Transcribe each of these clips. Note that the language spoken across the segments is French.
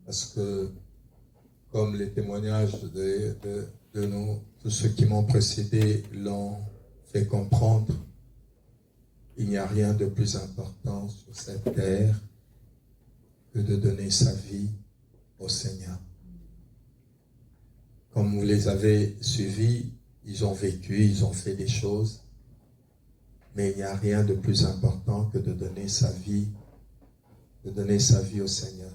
parce que, comme les témoignages de nous, tous ceux qui m'ont précédé l'ont fait comprendre, il n'y a rien de plus important sur cette terre que de donner sa vie au Seigneur. Comme vous les avez suivis, ils ont vécu, ils ont fait des choses, mais il n'y a rien de plus important que de donner sa vie au Seigneur.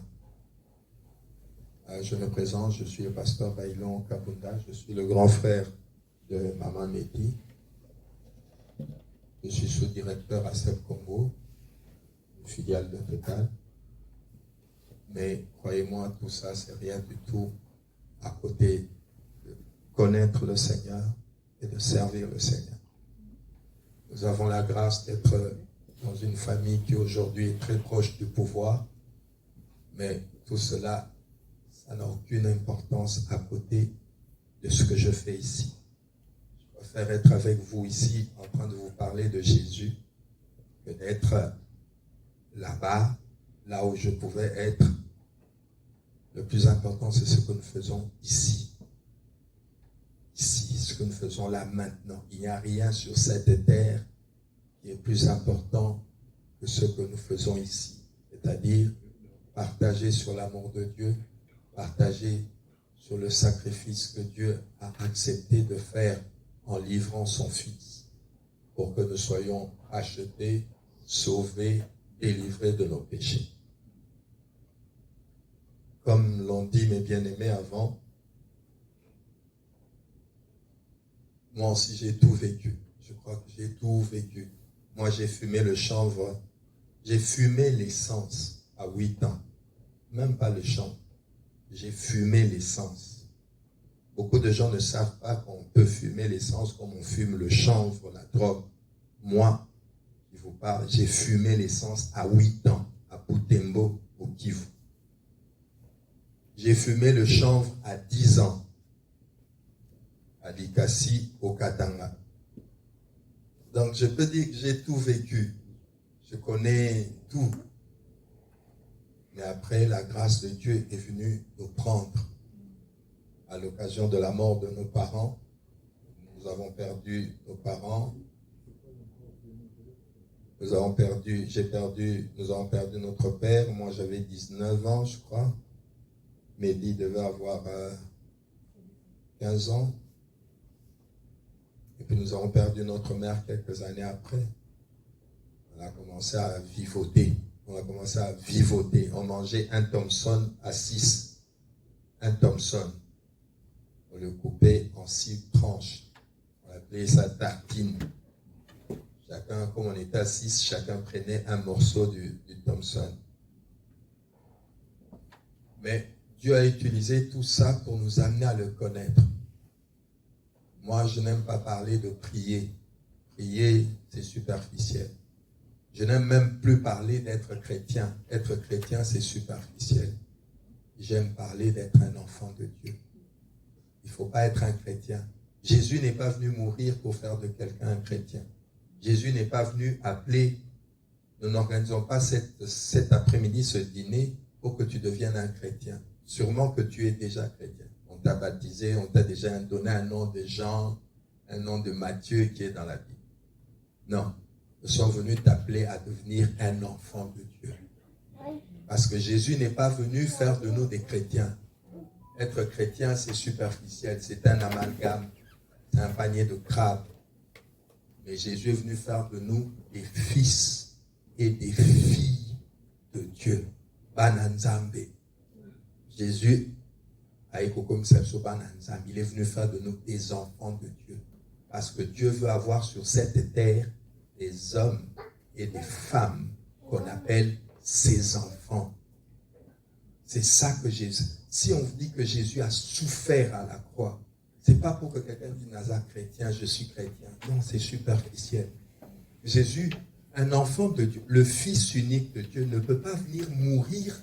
Je me présente, je suis le pasteur Bailon Kabunda, je suis le grand frère de Maman Meti. Je suis sous-directeur à CEP Congo, une filiale de Total. Mais croyez-moi, tout ça, c'est rien du tout à côté de connaître le Seigneur et de servir le Seigneur. Nous avons la grâce d'être dans une famille qui aujourd'hui est très proche du pouvoir, mais tout cela, ça n'a aucune importance à côté de ce que je fais ici. Je préfère être avec vous ici en train de vous parler de Jésus que d'être là-bas, là où je pouvais être. Le plus important, c'est ce que nous faisons ici. Ici, ce que nous faisons là maintenant. Il n'y a rien sur cette terre qui est plus important que ce que nous faisons ici. C'est-à-dire partager sur l'amour de Dieu, partager sur le sacrifice que Dieu a accepté de faire en livrant son Fils pour que nous soyons achetés, sauvés, délivrés de nos péchés. Comme l'ont dit mes bien-aimés avant, moi aussi j'ai tout vécu. Je crois que j'ai tout vécu. Moi j'ai fumé le chanvre, j'ai fumé l'essence à 8 ans. Même pas le chanvre. J'ai fumé l'essence. Beaucoup de gens ne savent pas qu'on peut fumer l'essence comme on fume le chanvre, la drogue. Moi, je vous parle, j'ai fumé l'essence à 8 ans, à Butembo, au Kivu. J'ai fumé le chanvre à 10 ans, à Likasi, au Katanga. Donc, je peux dire que j'ai tout vécu. Je connais tout. Mais après, la grâce de Dieu est venue nous prendre. À l'occasion de la mort de nos parents, nous avons perdu nos parents. Nous avons perdu notre père. Moi, j'avais 19 ans, je crois. Mehdi devait avoir 15 ans. Et puis nous avons perdu notre mère quelques années après. On a commencé à vivoter. On mangeait un Thompson à 6. Un Thompson. On le coupait en 6 tranches. On appelait ça tartine. Chacun, comme on était à 6, chacun prenait un morceau du Thompson. Mais Dieu a utilisé tout ça pour nous amener à le connaître. Moi, je n'aime pas parler de prier. Prier, c'est superficiel. Je n'aime même plus parler d'être chrétien. Être chrétien, c'est superficiel. J'aime parler d'être un enfant de Dieu. Il ne faut pas être un chrétien. Jésus n'est pas venu mourir pour faire de quelqu'un un chrétien. Jésus n'est pas venu appeler. Nous n'organisons pas cet après-midi ce dîner pour que tu deviennes un chrétien. Sûrement que tu es déjà chrétien. On t'a baptisé, on t'a déjà donné un nom de Jean, un nom de Matthieu qui est dans la Bible. Non, nous sommes venus t'appeler à devenir un enfant de Dieu. Parce que Jésus n'est pas venu faire de nous des chrétiens. Être chrétien, c'est superficiel, c'est un amalgame, c'est un panier de crabes. Mais Jésus est venu faire de nous des fils et des filles de Dieu. Bananzambe. Jésus, il est venu faire de nous des enfants de Dieu. Parce que Dieu veut avoir sur cette terre des hommes et des femmes qu'on appelle ses enfants. C'est ça que Jésus... Si on dit que Jésus a souffert à la croix, c'est pas pour que quelqu'un dise Nazar chrétien, je suis chrétien. Non, c'est superficiel. Jésus, un enfant de Dieu, le Fils unique de Dieu, ne peut pas venir mourir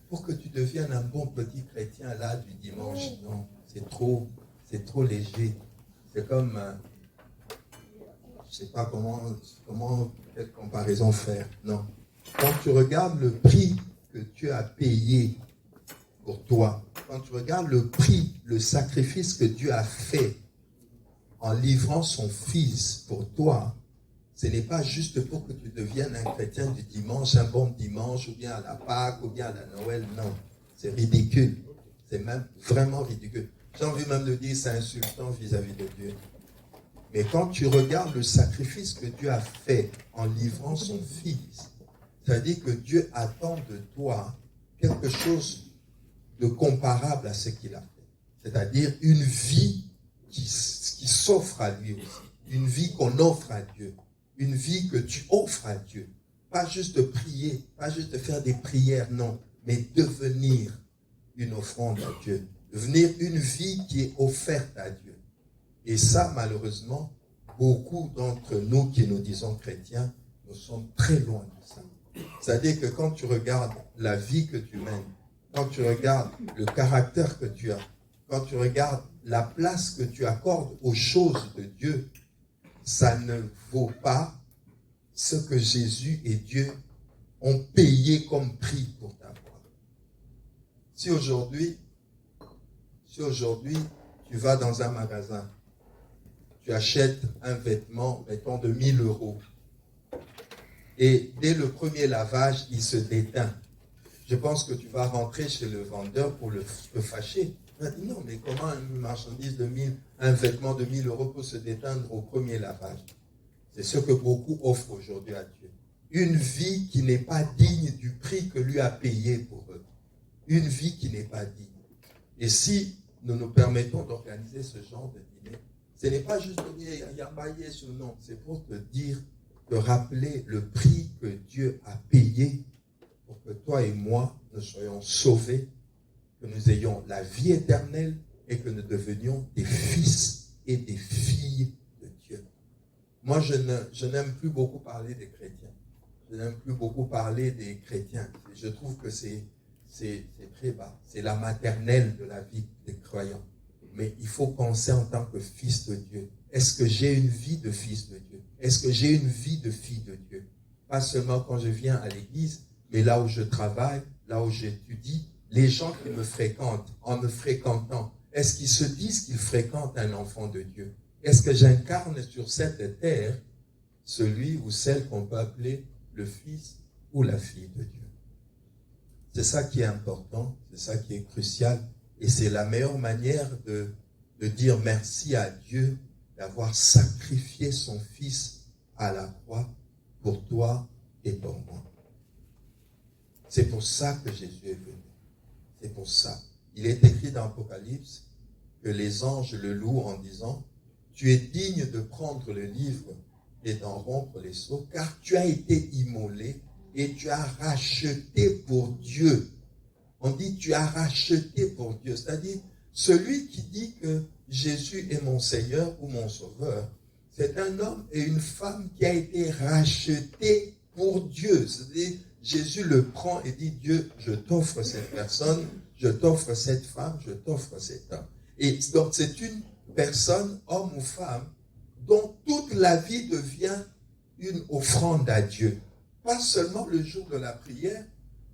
pour que tu deviennes un bon petit chrétien là du dimanche. Non, c'est trop léger. C'est comme, je sais pas comment quelle comparaison faire. Non. Quand tu regardes le prix que Dieu a payé pour toi, quand tu regardes le prix, le sacrifice que Dieu a fait en livrant son Fils pour toi, ce n'est pas juste pour que tu deviennes un chrétien du dimanche, un bon dimanche, ou bien à la Pâque, ou bien à la Noël. Non, c'est ridicule. C'est même vraiment ridicule. J'ai envie même de dire, c'est insultant vis-à-vis de Dieu. Mais quand tu regardes le sacrifice que Dieu a fait en livrant son Fils, ça dit que Dieu attend de toi quelque chose de comparable à ce qu'il a fait. C'est-à-dire une vie qui s'offre à lui aussi. Une vie qu'on offre à Dieu. Une vie que tu offres à Dieu. Pas juste prier, pas juste faire des prières, non. Mais devenir une offrande à Dieu. Devenir une vie qui est offerte à Dieu. Et ça, malheureusement, beaucoup d'entre nous qui nous disons chrétiens, nous sommes très loin de ça. C'est-à-dire que quand tu regardes la vie que tu mènes, quand tu regardes le caractère que tu as, quand tu regardes la place que tu accordes aux choses de Dieu, ça ne vaut pas ce que Jésus et Dieu ont payé comme prix pour t'avoir. Si aujourd'hui, tu vas dans un magasin, tu achètes un vêtement, mettons, de 1000 €, et dès le premier lavage, il se déteint. Je pense que tu vas rentrer chez le vendeur pour le fâcher. Il va dire, non, mais comment une marchandise un vêtement de 1000 € peut se déteindre au premier lavage? C'est ce que beaucoup offrent aujourd'hui à Dieu. Une vie qui n'est pas digne du prix que lui a payé pour eux. Une vie qui n'est pas digne. Et si nous nous permettons d'organiser ce genre de dîner, ce n'est pas juste de dire, il y a baillé sur le nom, c'est pour te dire, te rappeler le prix que Dieu a payé pour que toi et moi, nous soyons sauvés, que nous ayons la vie éternelle et que nous devenions des fils et des filles de Dieu. Moi, je n'aime plus beaucoup parler des chrétiens. Je n'aime plus beaucoup parler des chrétiens. Je trouve que c'est très bas. C'est la maternelle de la vie des croyants. Mais il faut penser en tant que fils de Dieu. Est-ce que j'ai une vie de fils de Dieu? Est-ce que j'ai une vie de fille de Dieu? Pas seulement quand je viens à l'église, mais là où je travaille, là où j'étudie, les gens qui me fréquentent, en me fréquentant, est-ce qu'ils se disent qu'ils fréquentent un enfant de Dieu? Est-ce que j'incarne sur cette terre celui ou celle qu'on peut appeler le fils ou la fille de Dieu? C'est ça qui est important, c'est ça qui est crucial, et c'est la meilleure manière de dire merci à Dieu d'avoir sacrifié son Fils à la croix pour toi et pour moi. C'est pour ça que Jésus est venu. C'est pour ça. Il est écrit dans l'Apocalypse que les anges le louent en disant « Tu es digne de prendre le livre et d'en rompre les sceaux, car tu as été immolé et tu as racheté pour Dieu. » On dit « tu as racheté pour Dieu », c'est-à-dire celui qui dit que Jésus est mon Seigneur ou mon Sauveur, c'est un homme et une femme qui a été racheté pour Dieu. C'est-à-dire Jésus le prend et dit « Dieu, je t'offre cette personne, je t'offre cette femme, je t'offre cet homme. » Et donc c'est une personne, homme ou femme, dont toute la vie devient une offrande à Dieu. Pas seulement le jour de la prière,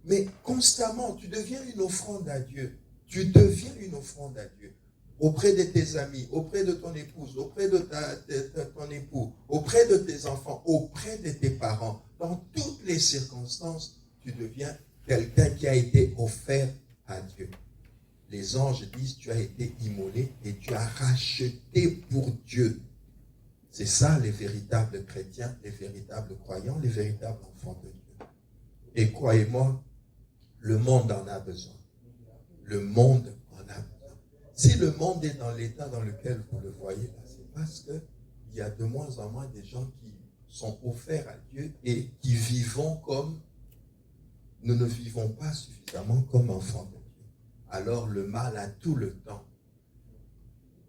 mais constamment, tu deviens une offrande à Dieu. Tu deviens une offrande à Dieu. Auprès de tes amis, auprès de ton épouse, auprès de ton époux, auprès de tes enfants, auprès de tes parents. Dans toutes les circonstances, tu deviens quelqu'un qui a été offert à Dieu. Les anges disent, tu as été immolé et tu as racheté pour Dieu. C'est ça les véritables chrétiens, les véritables croyants, les véritables enfants de Dieu. Et croyez-moi, le monde en a besoin. Le monde en a besoin. Si le monde est dans l'état dans lequel vous le voyez là, c'est parce qu'il y a de moins en moins des gens qui sont offerts à Dieu et qui vivons comme nous ne vivons pas suffisamment comme enfants de Dieu. Alors le mal a tout le temps.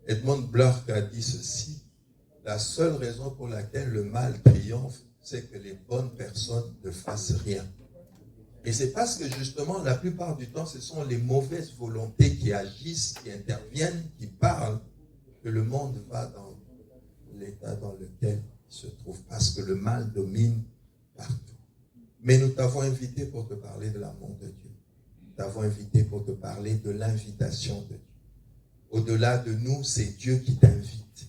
Edmund Burke a dit ceci: la seule raison pour laquelle le mal triomphe, c'est que les bonnes personnes ne fassent rien. Et c'est parce que justement, la plupart du temps, ce sont les mauvaises volontés qui agissent, qui interviennent, qui parlent, que le monde va dans l'état dans lequel il se trouve, parce que le mal domine partout. Mais nous t'avons invité pour te parler de l'amour de Dieu. t'avons invité pour te parler de l'invitation de Dieu. Au-delà de nous, c'est Dieu qui t'invite.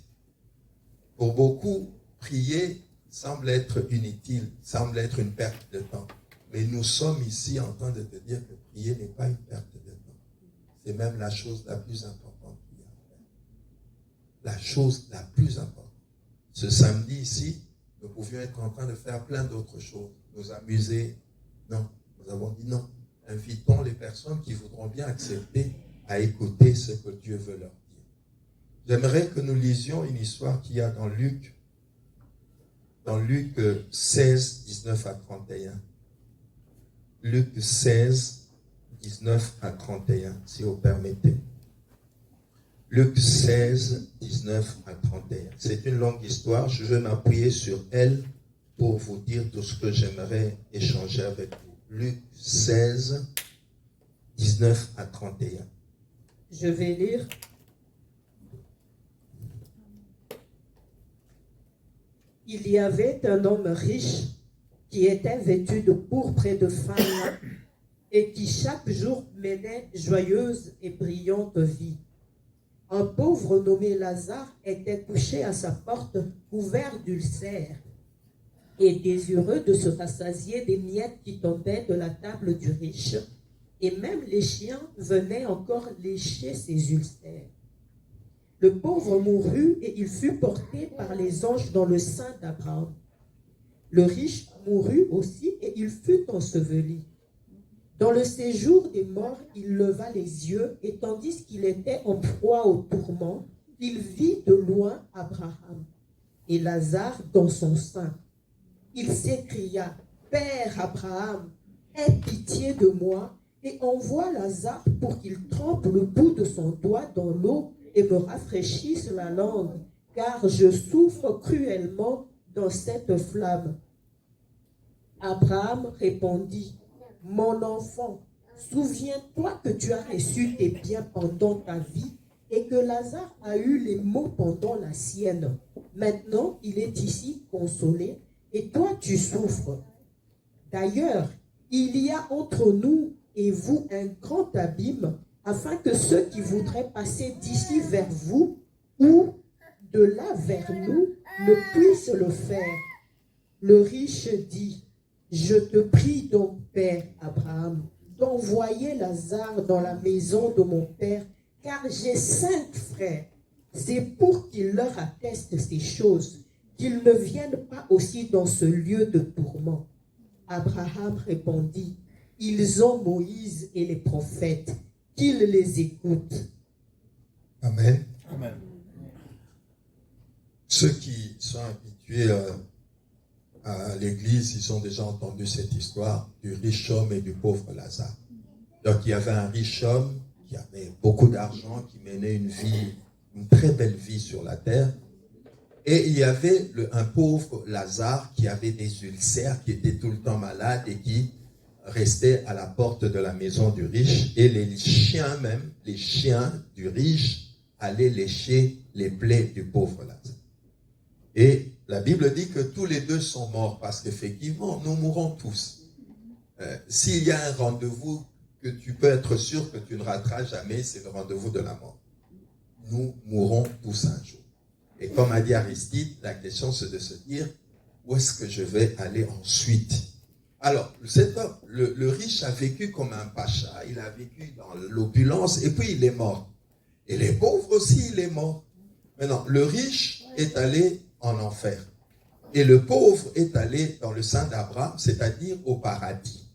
Pour beaucoup, prier semble être inutile, semble être une perte de temps. Mais nous sommes ici en train de te dire que prier n'est pas une perte de temps. C'est même la chose la plus importante qu'il y a à faire. La chose la plus importante. Ce samedi ici, nous pouvions être en train de faire plein d'autres choses. Nous amuser. Non, nous avons dit non. Invitons les personnes qui voudront bien accepter à écouter ce que Dieu veut leur dire. J'aimerais que nous lisions une histoire qu'il y a dans Luc 16, 19 à 31. Luc 16, 19 à 31, si vous permettez. Luc 16, 19 à 31. C'est une longue histoire. Je vais m'appuyer sur elle pour vous dire tout ce que j'aimerais échanger avec vous. Luc 16, 19 à 31. Je vais lire. Il y avait un homme riche qui était vêtu de pourpre et de fin lin et qui chaque jour menait joyeuse et brillante vie. Un pauvre nommé Lazare était couché à sa porte, couvert d'ulcères, et désireux de se rassasier des miettes qui tombaient de la table du riche, et même les chiens venaient encore lécher ses ulcères. Le pauvre mourut et il fut porté par les anges dans le sein d'Abraham. Le riche mourut aussi et il fut enseveli. Dans le séjour des morts, il leva les yeux et tandis qu'il était en proie au tourment, il vit de loin Abraham et Lazare dans son sein. Il s'écria, « Père Abraham, aie pitié de moi et envoie Lazare pour qu'il trempe le bout de son doigt dans l'eau et me rafraîchisse la langue, car je souffre cruellement dans cette flamme. » Abraham répondit, « Mon enfant, souviens-toi que tu as reçu tes biens pendant ta vie et que Lazare a eu les maux pendant la sienne. Maintenant, il est ici consolé et toi tu souffres. D'ailleurs, il y a entre nous et vous un grand abîme, afin que ceux qui voudraient passer d'ici vers vous ou de là vers nous ne puissent le faire. » Le riche dit, « Je te prie donc, Père Abraham, d'envoyer Lazare dans la maison de mon père, car j'ai 5 frères. C'est pour qu'il leur atteste ces choses, qu'ils ne viennent pas aussi dans ce lieu de tourment. » Abraham répondit, « Ils ont Moïse et les prophètes, qu'ils les écoutent. » Amen. Amen. Ceux qui sont habitués à l'église, ils ont déjà entendu cette histoire du riche homme et du pauvre Lazare. Donc il y avait un riche homme qui avait beaucoup d'argent, qui menait une très belle vie sur la terre. Et il y avait un pauvre Lazare qui avait des ulcères, qui était tout le temps malade et qui restait à la porte de la maison du riche. Et les chiens du riche allaient lécher les plaies du pauvre Lazare. Et la Bible dit que tous les deux sont morts parce qu'effectivement, nous mourrons tous. S'il y a un rendez-vous que tu peux être sûr que tu ne rateras jamais, c'est le rendez-vous de la mort. Nous mourrons tous un jour. Et comme a dit Aristide, la question c'est de se dire, où est-ce que je vais aller ensuite? Alors, cet homme, le riche a vécu comme un pacha, il a vécu dans l'opulence et puis il est mort. Et les pauvres aussi, il est mort. Maintenant, le riche est allé en enfer. Et le pauvre est allé dans le sein d'Abraham, c'est-à-dire au paradis.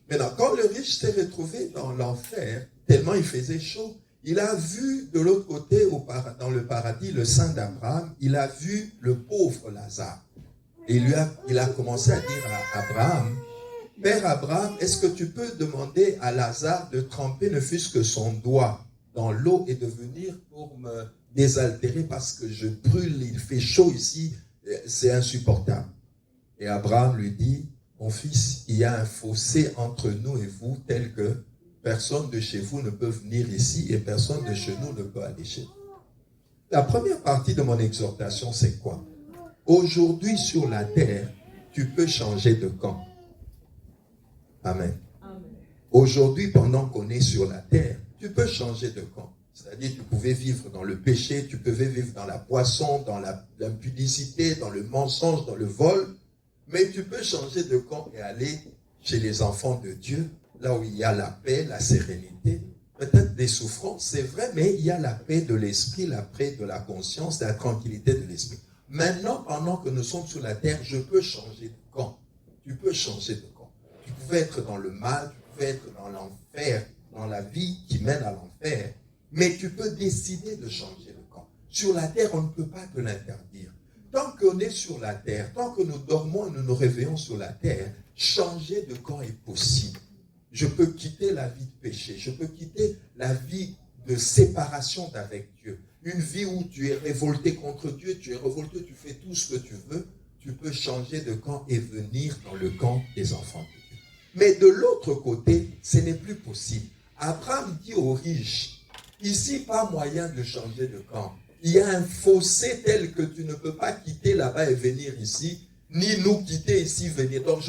Maintenant, quand le riche s'est retrouvé dans l'enfer, tellement il faisait chaud, il a vu de l'autre côté, dans le paradis, le sein d'Abraham, il a vu le pauvre Lazare. Et il a commencé à dire à Abraham, « Père Abraham, est-ce que tu peux demander à Lazare de tremper ne fût-ce que son doigt dans l'eau et de venir pour me désaltérer parce que je brûle, il fait chaud ici, c'est insupportable. » Et Abraham lui dit, « Mon fils, il y a un fossé entre nous et vous tel que personne de chez vous ne peut venir ici et personne de chez nous ne peut aller chez vous. » La première partie de mon exhortation, c'est quoi? Aujourd'hui sur la terre, tu peux changer de camp. Amen. Aujourd'hui, pendant qu'on est sur la terre, tu peux changer de camp. C'est-à-dire, tu pouvais vivre dans le péché, tu pouvais vivre dans la poisson, dans l'impudicité, dans le mensonge, dans le vol. Mais tu peux changer de camp et aller chez les enfants de Dieu, là où il y a la paix, la sérénité. Peut-être des souffrances, c'est vrai, mais il y a la paix de l'esprit, la paix de la conscience, la tranquillité de l'esprit. Maintenant, pendant que nous sommes sur la terre, je peux changer de camp. Tu peux changer de camp. Tu pouvais être dans le mal, tu pouvais être dans l'enfer, dans la vie qui mène à l'enfer, mais tu peux décider de changer de camp. Sur la terre, on ne peut pas te l'interdire. Tant qu'on est sur la terre, tant que nous dormons et nous nous réveillons sur la terre, changer de camp est possible. Je peux quitter la vie de péché, je peux quitter la vie de séparation d'avec Dieu. Une vie où tu es révolté contre Dieu, tu es révolté, tu fais tout ce que tu veux, tu peux changer de camp et venir dans le camp des enfants de Dieu. Mais de l'autre côté, ce n'est plus possible. Abraham dit aux riches, ici, pas moyen de changer de camp. Il y a un fossé tel que tu ne peux pas quitter là-bas et venir ici, ni nous quitter ici, venir. Donc,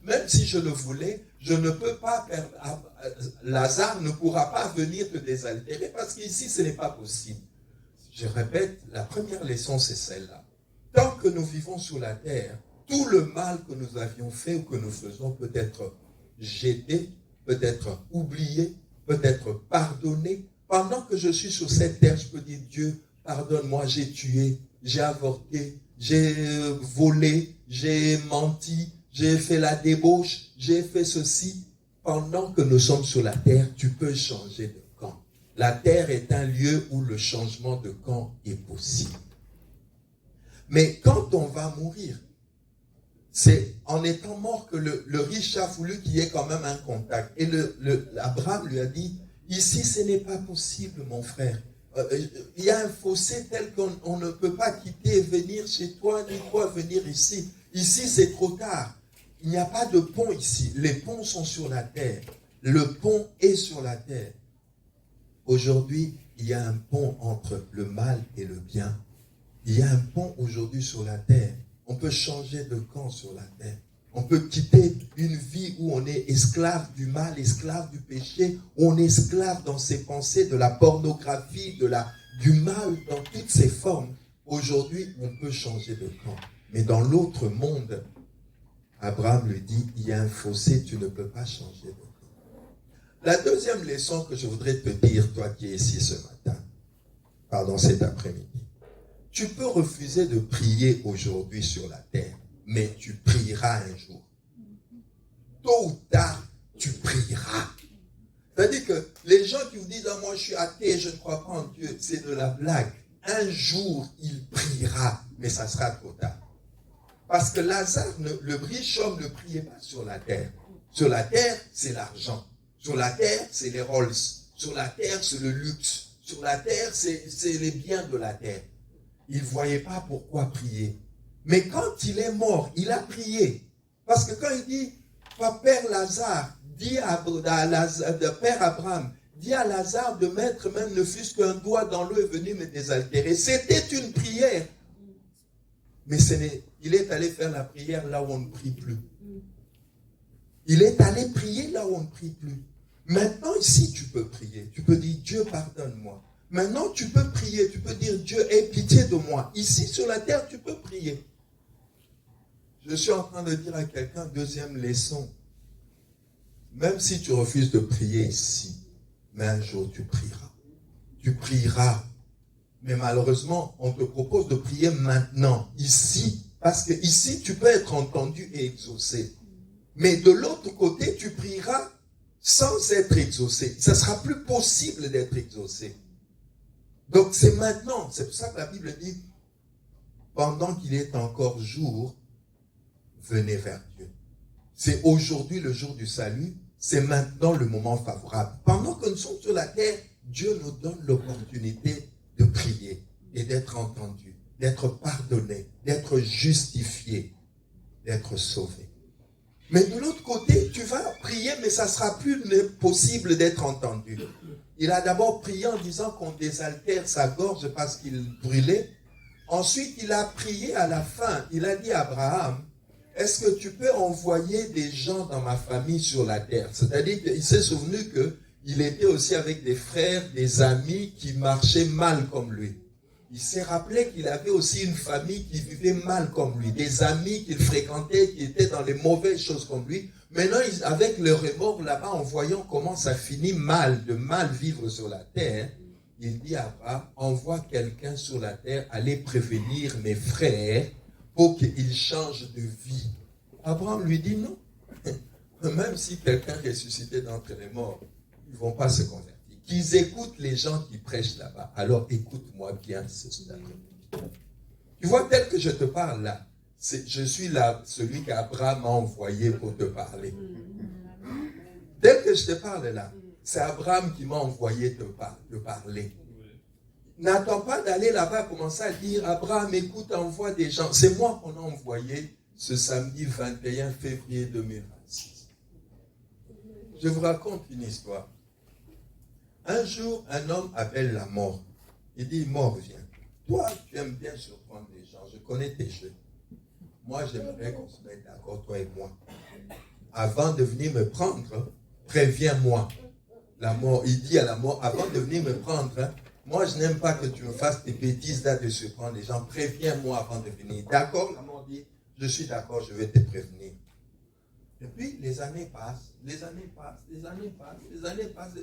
même si je le voulais, je ne peux pas perdre. Lazare ne pourra pas venir te désaltérer parce qu'ici, ce n'est pas possible. Je répète, la première leçon, c'est celle-là. Tant que nous vivons sur la terre, tout le mal que nous avions fait ou que nous faisons peut être jeté, peut être oublié, peut être pardonné. Pendant que je suis sur cette terre, je peux dire, Dieu, pardonne-moi, j'ai tué, j'ai avorté, j'ai volé, j'ai menti, j'ai fait la débauche, j'ai fait ceci. Pendant que nous sommes sur la terre, tu peux changer de camp. La terre est un lieu où le changement de camp est possible. Mais quand on va mourir, c'est en étant mort que le riche a voulu qu'il y ait quand même un contact. Et Abraham lui a dit, ici ce n'est pas possible mon frère. Il y a un fossé tel qu'on ne peut pas quitter et venir chez toi, ni toi venir ici. Ici c'est trop tard. Il n'y a pas de pont ici. Les ponts sont sur la terre. Le pont est sur la terre. Aujourd'hui, il y a un pont entre le mal et le bien. Il y a un pont aujourd'hui sur la terre. On peut changer de camp sur la terre. On peut quitter une vie où on est esclave du mal, esclave du péché, où on est esclave dans ses pensées, de la pornographie, du mal, dans toutes ses formes. Aujourd'hui, on peut changer de camp. Mais dans l'autre monde, Abraham lui dit, il y a un fossé, tu ne peux pas changer de camp. La deuxième leçon que je voudrais te dire, toi qui es ici ce matin, cet après-midi, tu peux refuser de prier aujourd'hui sur la terre, mais tu prieras un jour. Tôt ou tard, tu prieras. C'est-à-dire que les gens qui vous disent, ah, moi je suis athée, je ne crois pas en Dieu, c'est de la blague. Un jour, il priera, mais ça sera trop tard. Parce que Lazare, le riche homme, ne priait pas sur la terre. Sur la terre, c'est l'argent. Sur la terre, c'est les Rolls. Sur la terre, c'est le luxe. Sur la terre, c'est les biens de la terre. Il ne voyait pas pourquoi prier. Mais quand il est mort, il a prié. Parce que quand il dit, Père Lazare, dis à Père Abraham, dis à Lazare de mettre même ne fût-ce qu'un doigt dans l'eau et venir me désaltérer. C'était une prière. Mais il est allé faire la prière là où on ne prie plus. Il est allé prier là où on ne prie plus. Maintenant, ici, tu peux prier. Tu peux dire, Dieu, pardonne-moi. Maintenant, tu peux prier. Tu peux dire, Dieu, aie pitié de moi. Ici, sur la terre, tu peux prier. Je suis en train de dire à quelqu'un, deuxième leçon. Même si tu refuses de prier ici, mais un jour, tu prieras. Tu prieras. Mais malheureusement, on te propose de prier maintenant, ici. Parce que ici, tu peux être entendu et exaucé. Mais de l'autre côté, tu prieras sans être exaucé. Ça sera plus possible d'être exaucé. Donc c'est maintenant. C'est pour ça que la Bible dit, pendant qu'il est encore jour, venez vers Dieu. C'est aujourd'hui le jour du salut. C'est maintenant le moment favorable. Pendant que nous sommes sur la terre, Dieu nous donne l'opportunité de prier et d'être entendu, d'être pardonné, d'être justifié, d'être sauvé. Mais de l'autre côté, tu vas prier, mais ça ne sera plus possible d'être entendu. Il a d'abord prié en disant qu'on désaltère sa gorge parce qu'il brûlait. Ensuite, il a prié à la fin. Il a dit à Abraham, est-ce que tu peux envoyer des gens dans ma famille sur la terre? C'est-à-dire qu'il s'est souvenu qu'il était aussi avec des frères, des amis qui marchaient mal comme lui. Il s'est rappelé qu'il avait aussi une famille qui vivait mal comme lui, des amis qu'il fréquentait qui étaient dans les mauvaises choses comme lui. Maintenant, avec le remords là-bas, en voyant comment ça finit mal, de mal vivre sur la terre, il dit à Abraham, envoie quelqu'un sur la terre, allez prévenir mes frères pour qu'ils changent de vie. Abraham lui dit non. Même si quelqu'un ressuscité d'entre les morts, ils ne vont pas se convertir. Qu'ils écoutent les gens qui prêchent là-bas. Alors écoute-moi bien ce soir. Tu vois, tel que je te parle là, je suis là, celui qu'Abraham a envoyé pour te parler. Tel que je te parle là, c'est Abraham qui m'a envoyé te parler. N'attends pas d'aller là-bas commencer à dire, Abraham, écoute, envoie des gens. C'est moi qu'on a envoyé ce samedi 21 février 2026. Je vous raconte une histoire. Un jour, un homme appelle la mort. Il dit, mort, viens. Toi, tu aimes bien surprendre les gens. Je connais tes jeux. Moi, j'aimerais qu'on se mette d'accord, toi et moi. Avant de venir me prendre, préviens-moi. La mort, il dit à la mort, avant de venir me prendre, moi, je n'aime pas que tu me fasses tes bêtises là de surprendre les gens. Préviens-moi avant de venir. D'accord? La mort dit, je suis d'accord, je vais te prévenir. Et puis, les années passent, les années passent, les années passent, les années passent.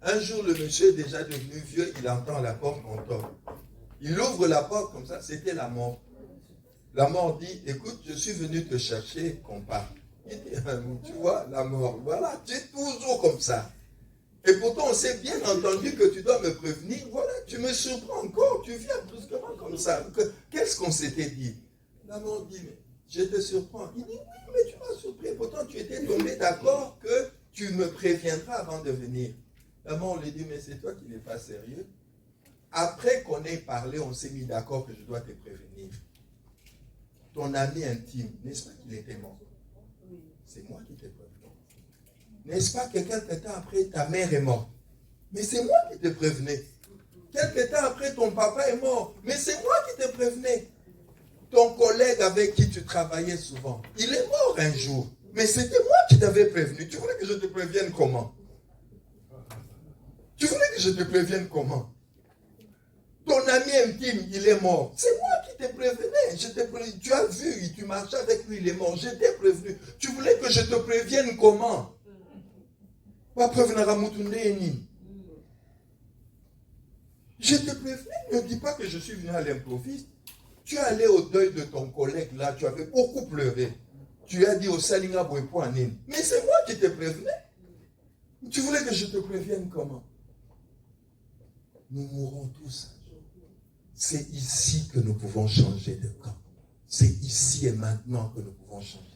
Un jour, le monsieur est déjà devenu vieux, il entend la porte qu'on toque. Il ouvre la porte comme ça, c'était la mort. La mort dit, écoute, je suis venu te chercher, qu'on parte. Il dit, tu vois, la mort, voilà, tu es toujours comme ça. Et pourtant, on sait bien entendu que tu dois me prévenir. Voilà, tu me surprends encore, tu viens brusquement comme ça. Qu'est-ce qu'on s'était dit? La mort dit, mais je te surprends. Il dit, oui, mais tu m'as surpris. Pourtant, tu étais tombé d'accord que tu me préviendras avant de venir. La mort lui dit, mais c'est toi qui n'es pas sérieux. Après qu'on ait parlé, on s'est mis d'accord que je dois te prévenir. Ton ami intime, n'est-ce pas qu'il était mort? C'est moi qui t'ai prévenu. N'est-ce pas que quelque temps après, ta mère est morte? Mais c'est moi qui te prévenais. Quelque temps après, ton papa est mort. Mais c'est moi qui te prévenais. Ton collègue avec qui tu travaillais souvent, il est mort un jour. Mais c'était moi qui t'avais prévenu. Tu voulais que je te prévienne comment? Tu voulais que je te prévienne comment? Ton ami intime, il est mort. C'est moi qui te prévenais. Tu as vu, tu marchais avec lui, il est mort. Je t'ai prévenu. Tu voulais que je te prévienne comment? Je te préviens, ne dis pas que je suis venu à l'improviste. Tu es allé au deuil de ton collègue là, tu avais beaucoup pleuré. Tu as dit au Salinga Bouépoanine. Mais c'est moi qui te prévenais. Tu voulais que je te prévienne comment? Nous mourrons tous un jour. C'est ici que nous pouvons changer de camp. C'est ici et maintenant que nous pouvons changer